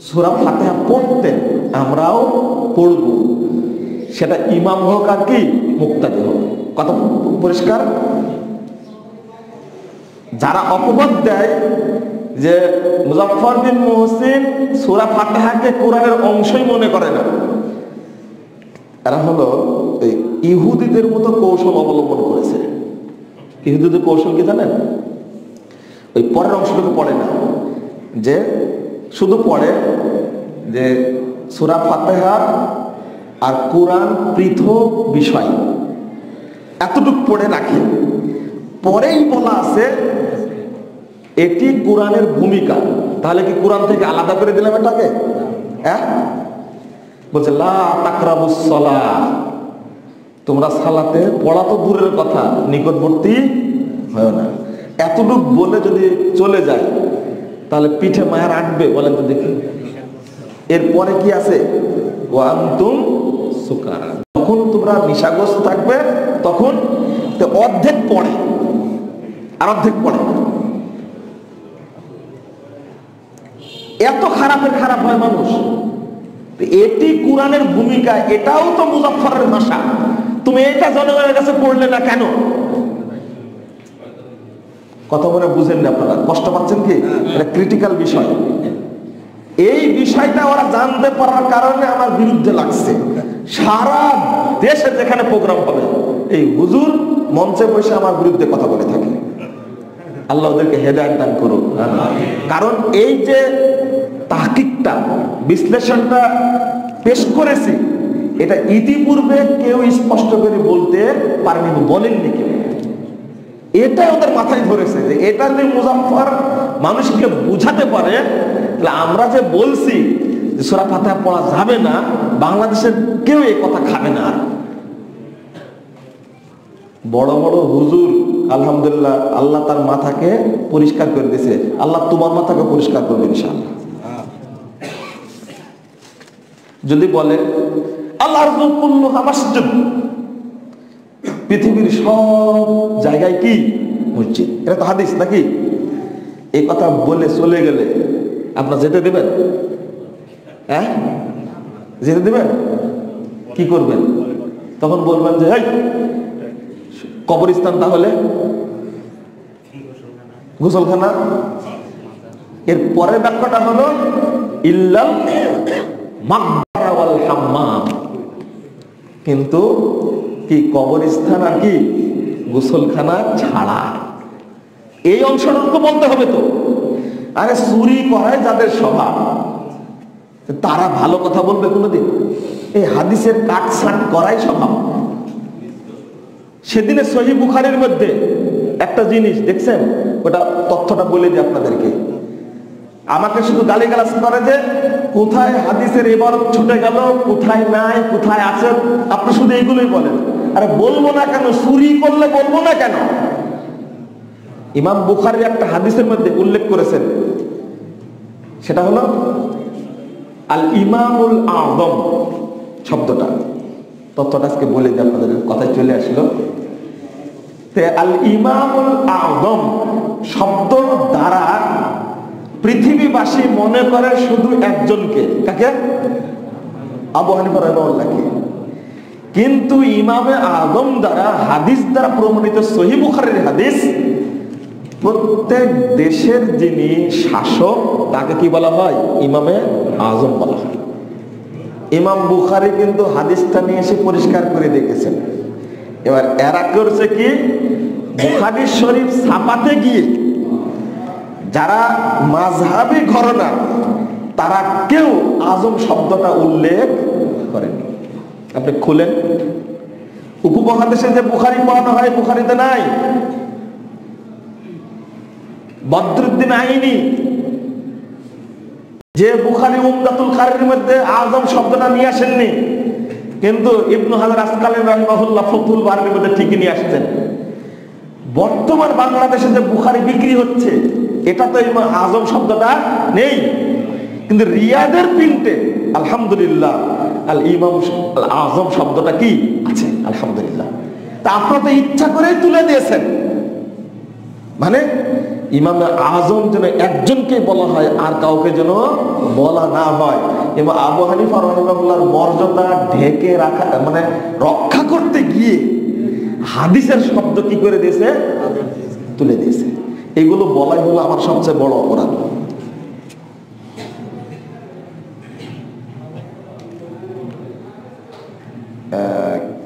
সূরা ফাতিহা পড়তেন, আমরাও পড়ব, সেটা ইমাম হোক আর কি মুক্তাদি হোক। কথা পরিষ্কার? যারা অপবাদ দেয় যে মুজাফফর বিন মুহসিন সূরা ফাতিহাকে কোরআনের অংশই মনে করে না, এরা হলো এই ইহুদিদের মতো কৌশল অবলম্বন করেছে। ইহুদিদের কৌশল কি জানেন? ওই পরের অংশটুকু পড়ে না, যে শুধু পড়ে যে সূরা ফাতিহা আর কোরআন পৃথক বিষয়, এতটুকু পড়ে রাখে। পরেই বলা আছে এটি কোরআনের ভূমিকা। তাহলে কি কোরআন থেকে আলাদা করে দিলাম এটাকে? হ্যাঁ, বলছে লা তাকরাবুস সালাহ, তোমরা সালাতে পড়া তো দূরের কথা, নিকটবর্তী হয় না। এতটুক বলে যদি চলে যায় তাহলে পিঠে মায়ের আটবে? বলেন তো দেখি। এরপরে কি আছে? ওয়া আনতুম সুকারা, তখন তোমরা নিশাগ্রস্ত থাকবে, তখন অর্ধেক পড়ে আর অর্ধেক পড়ে। এত খারাপের খারাপ হয় মানুষ। এটি কোরআনের ভূমিকা, এটাও তো মুজাফফরের ভাষা, তুমি এটা জনগণের কাছে পড়লে না কেন? কথা মনে বুঝেন না আপনারা? কষ্ট পাচ্ছেন কি? এটা ক্রিটিক্যাল বিষয়। এই বিষয়টা ওরা জানতে পারার কারণে আমার বিরুদ্ধে লাগছে। সারা দেশে যেখানে প্রোগ্রাম হবে এই হুজুর মঞ্চে বসে আমার বিরুদ্ধে কথা বলে থাকে। আল্লাহ ওদেরকে হেদায়েত দান করুন। কারণ এই যে তাহকিকটা, বিশ্লেষণটা পেশ করেছি, এটা ইতিপূর্বে কেউ স্পষ্ট করে বলতে পারেনি, বলেননি কেউ। এটা ওদের মাথায় ধরেছে যে এটা যদি মুজাফফর মানুষকে বুঝাতে পারে, তাহলে আমরা যে বলছি যে সূরা ফাতিহা পড়া যাবে না, বাংলাদেশের কেউ এই কথা খাবে না। আর বড় বড় হুজুর আলহামদুলিল্লাহ, আল্লাহ তার মাথাকে পরিষ্কার করে দিয়েছে। আল্লাহ তোমার মাথাকে পরিষ্কার করবে ইনশাআল্লাহ। যদি বলে আল্লাহর কুল্লুহা মাসজিদ, পৃথিবীর সব জায়গায় কি মসজিদ, এটা তো হাদিস নাকি? এই কথা বলে চলে গেলে আপনার যেতে দেবেন? হ্যাঁ, যেতে দেবেন? কি করবেন তখন? বলবেন যে এই কবরস্থান, তাহলে গোসলখানা। এর পরের ব্যাখ্যাটা হলো ইল্লাল মাকবারা ওয়াল হাম্মাম, কিন্তু কি কবরস্থান আর কি গোসলখানা ছাড়া। এই অংশটুকু বলতে হবে তো। আরে চুরি করায় যাদের স্বভাব, তারা ভালো কথা বলবে কোনোদিন? এই হাদিসের কাটছাট করাই স্বভাব। সেদিনে সহিহ বুখারীর মধ্যে একটা জিনিস দেখছেন, ওটা তথ্যটা বলে দিই আপনাদেরকে। আমাকে শুধু গালিগালাজ করে যে কোথায় হাদিসের ইবারত ছুটে গেল, কোথায় নাই, কোথায় আছে, আপনি শুধু এইগুলোই বলেন। আরে বলবো না কেন? চুরি করলে বলবো না কেন? ইমাম বুখারী একটা হাদিসের মধ্যে উল্লেখ করেছেন, সেটা হলো আল ইমামুল আযম শব্দটা। তথ্যটা আজকে বলে দিই, আপনাদের কথায় চলে আসলো। আল ইমামুল আযম শব্দ দ্বারা পৃথিবীবাসী মনে করে শুধু একজনকে, কাকে? আবু হানিফা রাহিমাহুল্লাহকে। কিন্তু ইমামে আযম দ্বারা, হাদিস দ্বারা প্রমাণিত সহিহ বুখারীর হাদিস, প্রত্যেক দেশের যিনি শাসক তাকে কি বলা হয়? ইমামে আযম বলা হয়। ইমাম বুখারী কিন্তু হাদিসটা নিয়ে এসে পরিষ্কার করে দেখেছেন। এবার এরা করছে কি, বুখারী শরীফ ছাপাতে গিয়ে যারা মাযহাবী ঘরানা, তারা কেউ আযম শব্দটা উল্লেখ করেনি। আপনি খুলেন, উপমহাদেশে যে বুখারী পড়ানো হয়, বুখারীতে নাই। বদরুদ্দিন আইনি যে বুখারী উমদাতুল কারীর মধ্যে আযম শব্দটা নিয়ে আসেননি, কিন্তু ইবনে হাজার আসকালানী রাহিমাহুল্লাহ ফাতুল বারীর মধ্যে ঠিকই নিয়ে আসছেন। বর্তমান বাংলাদেশে যে বুখারী বিক্রি হচ্ছে, এটা তো আযম শব্দটা নেই, কিন্তু রিয়াদের প্রিন্টে আলহামদুলিল্লাহ আল ইমাম আল আযম শব্দটা কি আছে, আলহামদুলিল্লাহ। তা আপনারা তো ইচ্ছা করেই তুলে দিয়েছেন, মানে ইমাম আযম যেন একজনকে বলা হয়, আর কাউকে যেন বলা না হয়। এবং আবু হানিফা রাহিমাহুল্লাহর মর্যাদা ঢেকে রাখা, মানে রক্ষা করতে গিয়ে হাদিসের শব্দ কি করে দিয়েছে? তুলে দিয়েছে। এগুলো বলাই হলো আমার সবচেয়ে বড় অপরাধ।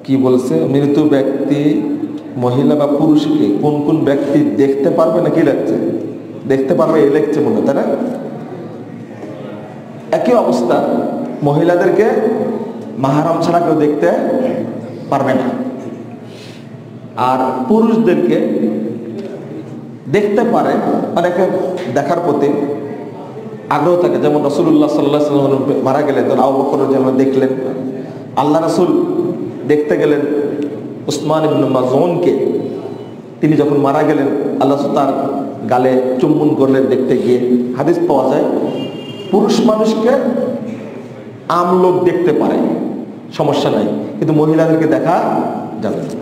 কি বলছে, মৃত ব্যক্তি মহিলা বা পুরুষকে কোন কোন ব্যক্তি দেখতে পারবে না কি লাগছে, দেখতে পারবে এ লিখছে মনে, তাই না? একই অবস্থা, মহিলাদেরকে মাহরাম ছাড়া কেউ দেখতে পারবে না, আর পুরুষদেরকে দেখতে পারে, অনেকে দেখার প্রতি আগ্রহ থাকে। যেমন রাসূলুল্লাহ সাল্লাল্লাহু আলাইহি ওয়াসাল্লাম মারা গেলেন, তখন আবু বকর যেমন দেখলেন, আল্লাহ রাসূল দেখতে গেলেন উসমান ইবনে মাজউনকে, তিনি যখন মারা গেলেন আল্লাহ তার গালে চুম্বন করলেন দেখতে গিয়ে। হাদিস পাওয়া যায় পুরুষ মানুষকে আম লোক দেখতে পারে, সমস্যা নাই, কিন্তু মহিলাদেরকে দেখা যাবে না।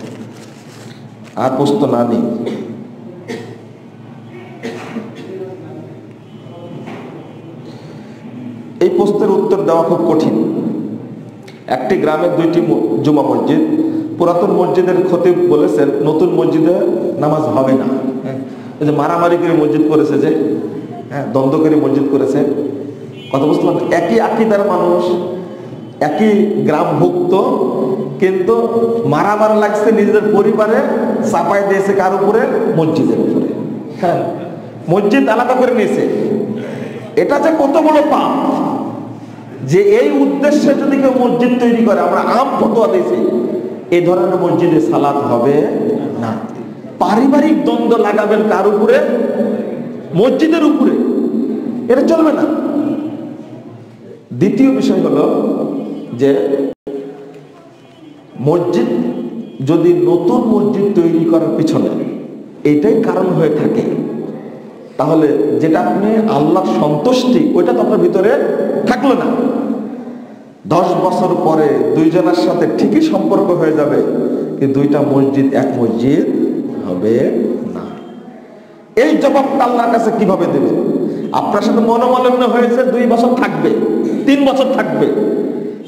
আর প্রশ্ন না নেই। এই প্রশ্নের উত্তর দেওয়া খুব কঠিন। একটি গ্রামে 2টি জুমা মসজিদ। পুরাতন মসজিদের খতিব বলেছেন নতুন মসজিদে নামাজ হবে না। এই যে মারামারি করে মসজিদ করেছে, যে দ্বন্দ্ব করে মসজিদ করেছে, কথা বুঝতে পারছেন? একই আকীদার মানুষ, একই গ্রামভুক্ত, কিন্তু মারামার লাগছে নিজেদের পরিবারে, চাপাই দিয়েছে কার উপরে? মসজিদের উপরে। হ্যাঁ, মসজিদ আলাদা করে নিয়েছে। এটা যে কত বড় পাপ, যে এই উদ্দেশ্যে যদি কেউ মসজিদ তৈরি করে, আমরা আম ফতোয়া দিয়েছি এই ধরনের মসজিদে সালাত হবে না। পারিবারিক দ্বন্দ্ব লাগাবেন কার উপরে? মসজিদের উপরে, এটা চলবে না। দ্বিতীয় বিষয় হলো যে মসজিদ যদি নতুন মসজিদ তৈরি করার পিছনে এইটাই কারণ হয়ে থাকে, তাহলে যেটা আপনি আল্লাহর সন্তুষ্টি, ওইটা তো আপনার ভিতরে থাকলো না। 10 বছর পরে দুইজনের সাথে ঠিকই সম্পর্ক হয়ে যাবে, কিন্তু 2টা মসজিদ এক মসজিদ হবে না। এই জবাবটা আল্লাহর কাছে কিভাবে দেবে? আপনার সাথে মনোমালিন্য হয়েছে, 2 বছর থাকবে, 3 বছর থাকবে,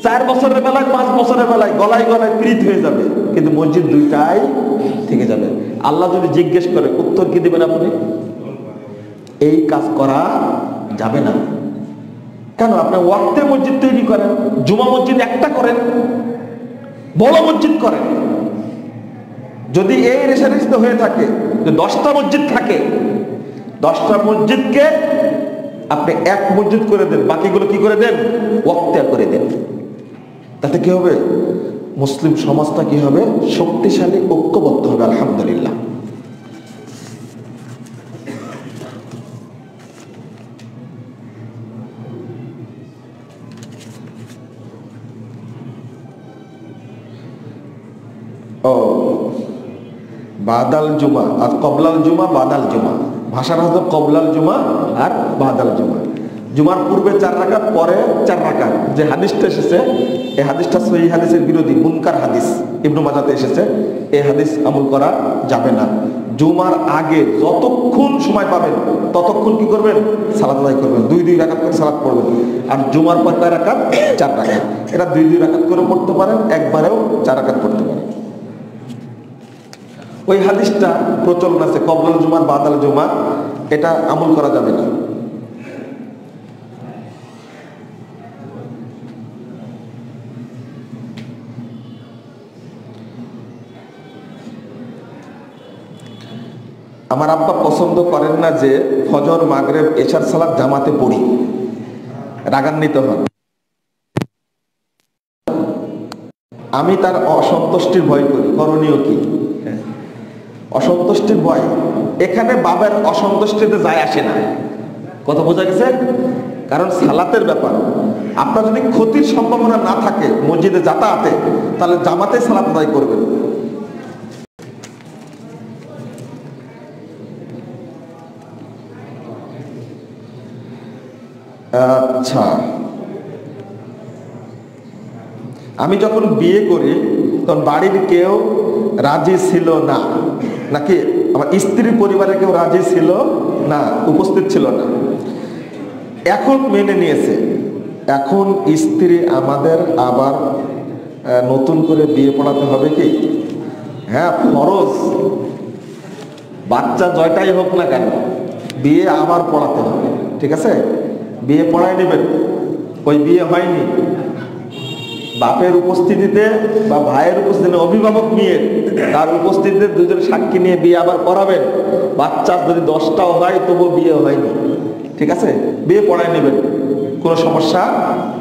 4 বছরের বেলায় 5 বছরের বেলায় গলায় গলায় প্রীত হয়ে যাবে, কিন্তু মসজিদ 2টাই থেকে যাবে। আল্লাহ যদি জিজ্ঞেস করে, উত্তর কি দিবেন আপনি? এই কাজ করা যাবে না। কেন? আপনি ওয়াক্তে মসজিদ তৈরি করেন, জুমা মসজিদ একটা করেন, বড় মসজিদ করেন। যদি এই রেশারেশিতে হয়ে থাকে যে 10টা মসজিদ থাকে, 10টা মসজিদকে আপনি এক মসজিদ করে দেন, বাকিগুলো কি করে দেন? ওয়াক্তে করে দেন। তাতে কি হবে? মুসলিম সমাজটা কি হবে? শক্তিশালী, ঐক্যবদ্ধ হবে। আলহামদুলিল্লাহ। ও বাদাল জুমা আর কবলাল জুমা, বাদাল জুমা, ভাষাটা হতো কবলাল জুমা আর বাদাল জুমা। জুমার পূর্বে 4 রাকাত, পরে 4 রাকাত। যে হাদিসটা এসেছে, এই হাদিসটা সহিহ হাদিসের বিরোধী, মুনকার হাদিস, ইবনে মাজাহতে এসেছে। এই হাদিস আমল করা যাবে না। জুমার আগে যতক্ষণ সময় পাবেন ততক্ষণ কি করবেন? সালাত আদায় করবেন। 2 রাকাত করে সালাত পড়বেন। আর জুমার পর কয় রাকাত? 4 রাকাত। এটা 2 রাকাত করে পড়তে পারেন, একবারেও 4 রাকাত পড়তে পারেন। ওই হাদিসটা প্রচলন আছে, কবলাল জুমার বাদাল জুমা, এটা আমল করা যাবে না। আমার আব্বা পছন্দ করেন না যে ফজর, মাগরিব, এশার সালাত জামাতে পড়ি, রাগান্বিত হন। আমি তার অসন্তুষ্টির ভয় করি। করণীয় কি? অসন্তুষ্টির ভয়, এখানে বাবার অসন্তুষ্টিতে যায় আসে না। কথা বোঝা গেছে? কারণ সালাতের ব্যাপার। আপনার যদি ক্ষতির সম্ভাবনা না থাকে মসজিদে যাতায়াতে, তাহলে জামাতে সালাত আদায় করবেন। আচ্ছা, আমি যখন বিয়ে করি তখন বাড়ির কেউ রাজি ছিল না, নাকি আমার স্ত্রীর পরিবারের কেউ রাজি ছিল না, উপস্থিত ছিল না, এখন মেনে নিয়েছে। এখন স্ত্রী আমাদের আবার নতুন করে বিয়ে পড়াতে হবে কি? হ্যাঁ, ফরজ। বাচ্চা জয়টাই হোক না কেন, বিয়ে আবার পড়াতে হবে। ঠিক আছে, বিয়ে পড়াই নেবেন। ওই বিয়ে হয়নি, বাপের উপস্থিতিতে বা ভাইয়ের উপস্থিতিতে, অভিভাবক নিয়ে তার উপস্থিতিতে দুজন সাক্ষী নিয়ে বিয়ে আবার করাবেন। বাচ্চা যদি 10টাও হয় তবু বিয়ে হয়নি, ঠিক আছে, বিয়ে পড়ায় নেবেন, কোনো সমস্যা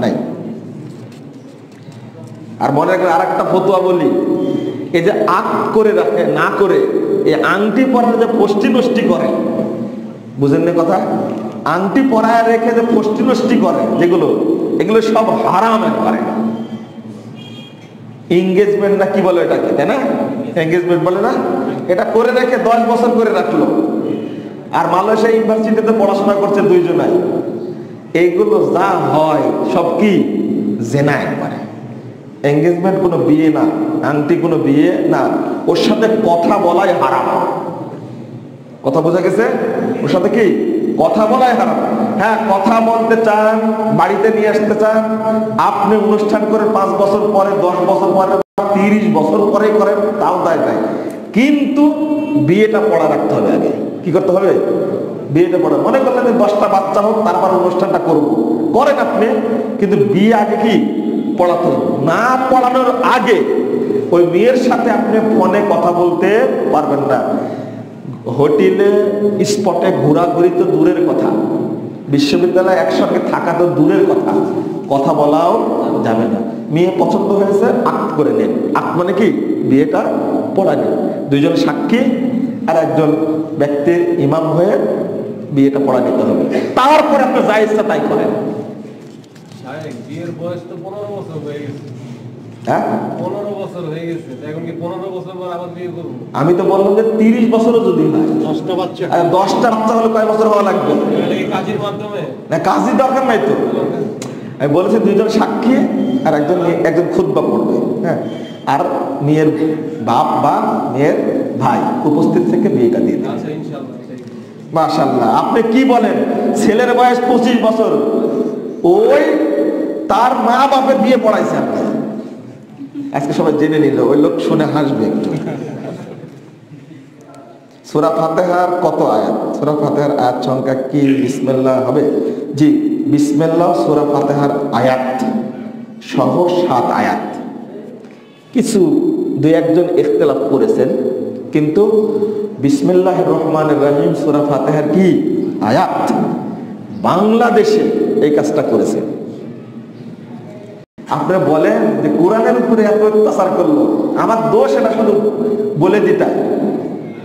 নাই। আর মনে রাখবেন আর একটা ফতোয়া বলি, এই যে আক করে রাখে না করে এই আংটি পরার যে পষ্টি নষ্টি করে, বুঝেন না কথা, আংটি পরায় রেখে যে পষ্টি নষ্টি করে যেগুলো, এগুলো সব হারাম করে। এঙ্গেজমেন্ট না কি বলে এটাকে, তাই না, এঙ্গেজমেন্ট বলে না, এটা করে রেখে 10 বছর করে রাখলো, আর মালয়েশিয়া ইউনিভার্সিটিতে পড়াশোনা করছে দুইজনাই, এইগুলো যা হয় সব কি জেনা একবারে। এঙ্গেজমেন্ট কোনো বিয়ে না, আংটি কোনো বিয়ে না, ওর সাথে কথা বলাই হারাম। কথা বোঝা গেছে? ওর সাথে কি কথা বলাই হারাম। হ্যাঁ, কথা বলতে চান, বাড়িতে নিয়ে আসতে চান, আপনি অনুষ্ঠান করে 5 বছর পরে, 10 বছর পরে, 30 বছর পরে করেন, তাও দায় নাই, কিন্তু বিয়েটা পড়া রাখতে হবে আগে। কি করতে হবে? বিয়েটা পড়া। মনে করলেন 10টা বাচ্চা হোক, তারপর অনুষ্ঠানটা করব, করেন আপনি, কিন্তু বিয়ে আগে কি পড়াতে হবে। না পড়ানোর আগে ওই মেয়ের সাথে আপনি ফোনে কথা বলতে পারবেন না, হোটেলে স্পটে ঘোরাঘুরি তো দূরের কথা, বিশ্ববিদ্যালয়ে একসঙ্গে থাকা তো দূরের কথা, কথা বলাও যাবে না। মেয়ে পছন্দ হয়েছে, আক্ট করে নেন। আক্ট মানে কি বিয়েটা পড়া নেন, দুইজন সাক্ষী আর একজন ব্যক্তির ইমাম হয়ে বিয়েটা পড়া নিতে হবে, তারপরে আপনি যা ইচ্ছা তাই করেন। বিয়ের বয়স তো 15 বছর হয়ে গেছে। হ্যাঁ, 15 বছর হয়ে গেছে, এখন কি 15 বছর পর আবার বিয়ে করব? আমি তো বললাম যে 30 বছরও যদি হয়, 10টা বাচ্চা, 10টা বাচ্চা হলে কয় বছর হওয়া লাগবে? এটা কি কাজের মাধ্যমে? না, কাজই দরকার নাই তো। আমি বলেছি দুইজন সাক্ষী আর একজন খুতবা পড়বে, হ্যাঁ, আর মেয়ের বাপ বা মেয়ের ভাই উপস্থিত থেকে বিয়েটা দিয়ে দেবে। আচ্ছা, ইনশাআল্লাহ। মাশাআল্লাহ। আপনি কি বলেন, ছেলের বয়স 25 বছর, ওই তার মা বাপের বিয়ে পড়াইছে আপনি। আজকে সবাই জেনে নিল, ওই লোক শুনে হাসবে একটু। সূরা ফাতিহার কত আয়াত? সূরা ফাতিহার আয়াত সংখ্যা কি বিসমিল্লাহ হবে? জি, বিসমিল্লাহ সূরা ফাতিহার আয়াত সহ 7 আয়াত। কিছু 2-1জন ইখতিলাফ করেছেন, কিন্তু বিসমিল্লাহির রহমানির রহিম সূরা ফাতিহার কি আয়াত, বাংলাদেশে এই কাজটা করেছে। আপনি বলেন যে কোরআনের উপরে এত অত্যাচার করলো, আমার দোষ এটা শুধু বলে দিতে।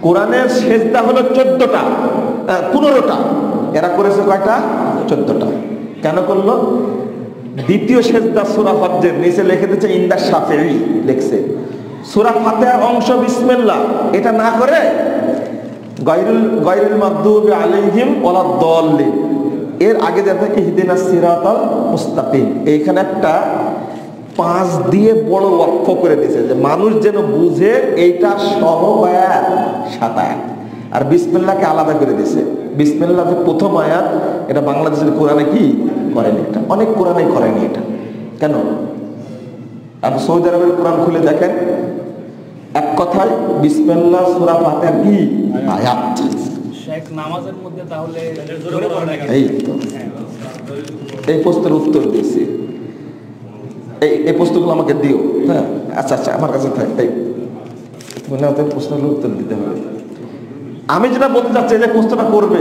কোরআনের সেজদা হলো 14টা, 15টা, এরা করেছে কয়টা? 14টা। কেন করলো? দ্বিতীয় সেজদা সূরা হজ্জের নিচে লিখে দিয়েছে ইন্দা শাফিঈ, লিখছে সূরা ফাতিহার অংশ বিসমিল্লাহ, এটা না করে গায়রুল মাগদুবি আলাইহিম ওয়ালাদ দাল্লিন, এর আগে যেটা ইহদিনাস সিরাতাল মুস্তাকিম, এইখানে একটা 5 দিয়ে বড় ওয়াক্ফ করে দিয়েছে যে মানুষ যেন বুঝে এইটা সহ 7 আয়াত। আর বিসমিল্লাহকে আলাদা করে দিয়েছে। বিসমিল্লাহ যে প্রথম আয়াত, এটা বাংলাদেশের কোরআনে কি করেনি, এটা অনেক কোরআনে করেনি। এটা কেন? আপনি সৌদি আরবের কোরআন খুলে দেখেন, এক কথায় বিসমিল্লাহ সূরা ফাতিহার কি আয়াত। শেখ নামাজের মধ্যে তাহলে এই প্রশ্নের উত্তর দিয়েছি, এই প্রশ্নগুলো আমাকে দিও। হ্যাঁ, আচ্ছা আচ্ছা, আমার কাছে থাক, প্রশ্নগুলো উত্তর দিতে হবে। আমি যেটা বলতে চাচ্ছি যে প্রশ্নটা করবে,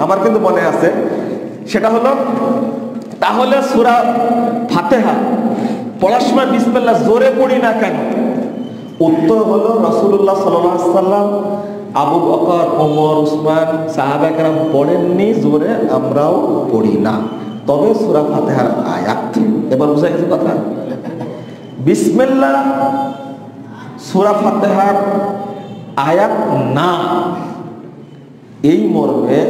আমার কিন্তু মনে আছে, সেটা হলো তাহলে সূরা ফাতিহা পড়ার সময় বিসমিল্লাহ জোরে পড়ি না কেন? উত্তর হলো রাসূলুল্লাহ সাল্লাল্লাহু আলাইহি ওয়াসাল্লাম, আবু বকর, ওমর, উসমান, সাহাবা কেরাম পড়েননি জোরে, আমরাও পড়ি না, তবে সূরা ফাতিহার আয়াত। এবার বুঝা গেছে কথা? বিসমিল্লাহ সূরা ফাতিহার আয়াত না, এই মর্মে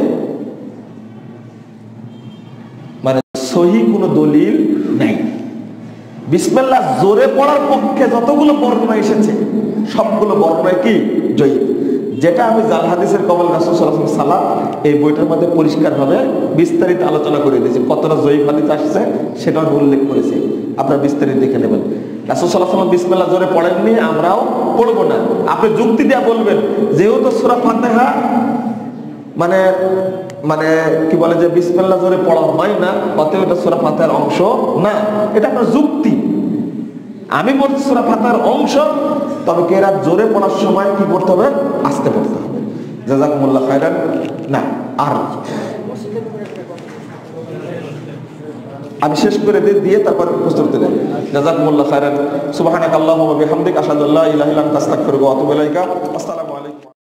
মানে সহি কোনো দলিল নাই। বিসমিল্লাহ জোরে পড়ার পক্ষে যতগুলো বর্ণনা এসেছে সবগুলো বর্ণনায় কি জয়ী, যেটা আমি জাল হাদিসের কবল রাসূল সাল্লাল্লাহু আলাইহি ওয়াসাল্লাম এই বইটার মধ্যে পরিষ্কারভাবে বিস্তারিত আলোচনা করে দিয়েছি। কতটা জয়ী হাদিস আসছে সেটা আমি উল্লেখ করেছি, আপনারা বিস্তারিত দেখে নেবেন। রাসূল সাল্লাল্লাহু আলাইহি ওয়াসাল্লাম বিসমিল্লাহ জোরে পড়েননি, আমরাও পড়বো না। আপনি যুক্তি দিয়ে বলবেন যেহেতু সূরা ফাতিহা মানে মানে কি বলে যে বিসমিল্লাহ জোরে পড়া হয় না, অতএব এটা সূরা ফাতিহার অংশ না, এটা আপনার যুক্তি। আমি বলছি সূরা ফাতিহার অংশ, তবে কেরাত জোরে পড়ার সময় কি করতে হবে? আস্তে পড়তে হবে। জাযাকুমুল্লাহ খাইরান। না আর আমি শেষ করে দিয়ে তারপরে প্রস্তুত দেন। জাযাকুমুল্লাহ খাইরান। সুবহানাকাল্লাহুম্মা ওয়া বিহামদিকা আশহাদু আল্লা ইলাহা ইল্লা আনতা আস্তাগফিরুকা ওয়া আতুবু ইলাইকা। আসসালামু আলাইকুম।